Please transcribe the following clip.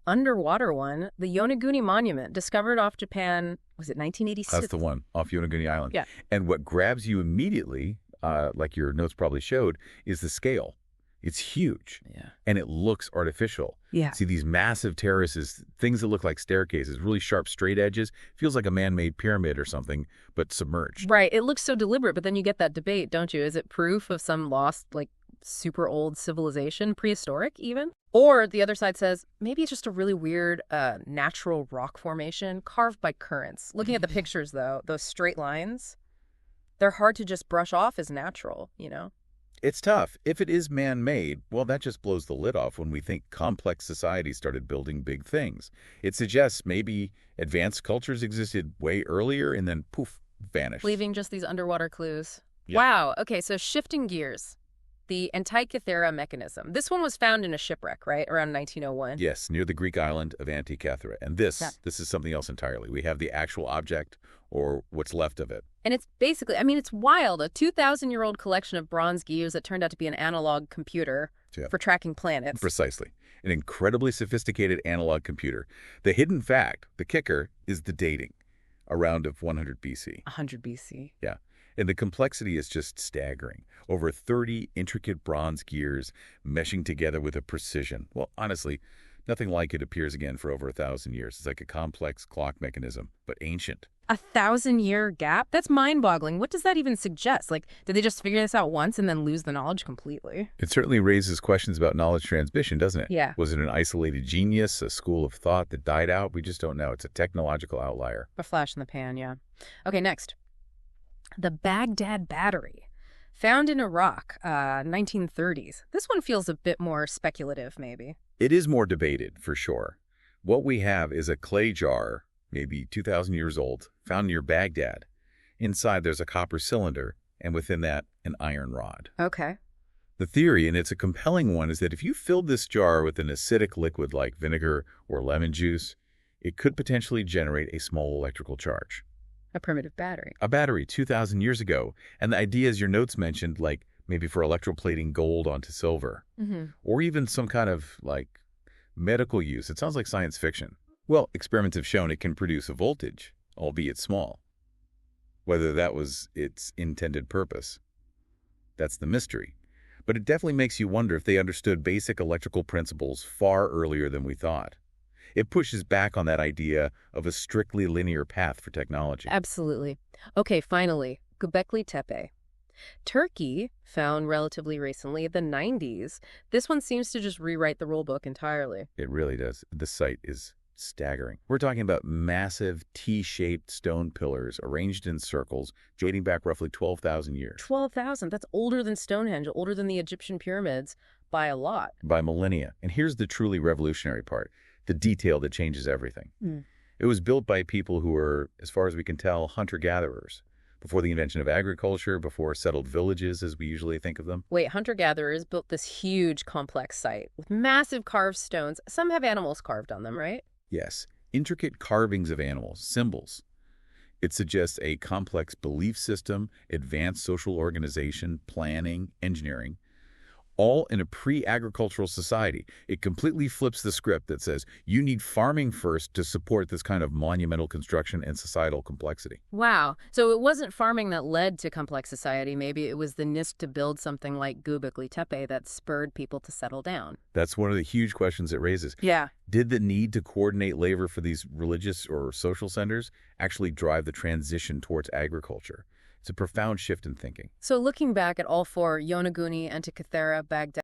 underwater one, the Yonaguni Monument, discovered off Japan, was it 1986? That's the one, off Yonaguni Island. Yeah. And what grabs you immediately, like your notes probably showed, is the scale. It's huge. Yeah. And it looks artificial. Yeah. See these massive terraces, things that look like staircases, really sharp straight edges. Feels like a man-made pyramid or something, but submerged. Right. It looks so deliberate, but then you get that debate, don't you? Is it proof of some lost, like, super old civilization, prehistoric even? Or the other side says, maybe it's just a really weird natural rock formation carved by currents. Looking at the pictures, though, those straight lines, they're hard to just brush off as natural, you know? It's tough. If it is man-made, well, that just blows the lid off when we think complex societies started building big things. It suggests maybe advanced cultures existed way earlier and then, poof, vanished. Leaving just these underwater clues. Yeah. Wow. Okay, so shifting gears. The Antikythera mechanism. This one was found in a shipwreck, right? Around 1901. Yes, near the Greek island of Antikythera. And this is something else entirely. We have the actual object, or what's left of it. And it's basically, I mean, it's wild. A 2,000-year-old collection of bronze gears that turned out to be an analog computer for tracking planets. Precisely. An incredibly sophisticated analog computer. The hidden fact, the kicker, is the dating. Around of 100 BC. 100 BC. Yeah. And the complexity is just staggering. Over 30 intricate bronze gears meshing together with a precision. Well, honestly, nothing like it appears again for over 1,000 years. It's like a complex clock mechanism, but ancient. 1,000-year gap? That's mind-boggling. What does that even suggest? Like, did they just figure this out once and then lose the knowledge completely? It certainly raises questions about knowledge transmission, doesn't it? Yeah. Was it an isolated genius, a school of thought that died out? We just don't know. It's a technological outlier. A flash in the pan, yeah. Okay, next. The Baghdad Battery. Found in Iraq, 1930s. This one feels a bit more speculative, maybe. It is more debated, for sure. What we have is a clay jar, maybe 2,000 years old, found near Baghdad. Inside there's a copper cylinder, and within that, an iron rod. Okay. The theory, and it's a compelling one, is that if you filled this jar with an acidic liquid like vinegar or lemon juice, it could potentially generate a small electrical charge. A primitive battery. A battery 2,000 years ago. And the idea, as your notes mentioned, like maybe for electroplating gold onto silver. Or even some kind of, like, medical use. It sounds like science fiction. Well, experiments have shown it can produce a voltage, albeit small. Whether that was its intended purpose, that's the mystery. But it definitely makes you wonder if they understood basic electrical principles far earlier than we thought. It pushes back on that idea of a strictly linear path for technology. Absolutely. Okay, finally, Göbekli Tepe. Turkey, found relatively recently, the 90s. This one seems to just rewrite the rule book entirely. It really does. The site is staggering. We're talking about massive T-shaped stone pillars arranged in circles dating back roughly 12,000 years. 12,000? That's older than Stonehenge, older than the Egyptian pyramids by a lot. By millennia. And here's the truly revolutionary part, the detail that changes everything. It was built by people who were, as far as we can tell, hunter-gatherers. Before the invention of agriculture, before settled villages as we usually think of them. Wait, hunter-gatherers built this huge, complex site with massive carved stones. Some have animals carved on them, right? Yes, intricate carvings of animals, symbols. It suggests a complex belief system, advanced social organization, planning, engineering, all in a pre-agricultural society. It completely flips the script that says you need farming first to support this kind of monumental construction and societal complexity. Wow. So it wasn't farming that led to complex society. Maybe it was the NIST to build something like Göbekli Tepe that spurred people to settle down. That's one of the huge questions it raises. Yeah. Did the need to coordinate labor for these religious or social centers actually drive the transition towards agriculture? It's a profound shift in thinking. So looking back at all four, Yonaguni, Antikythera, Baghdad,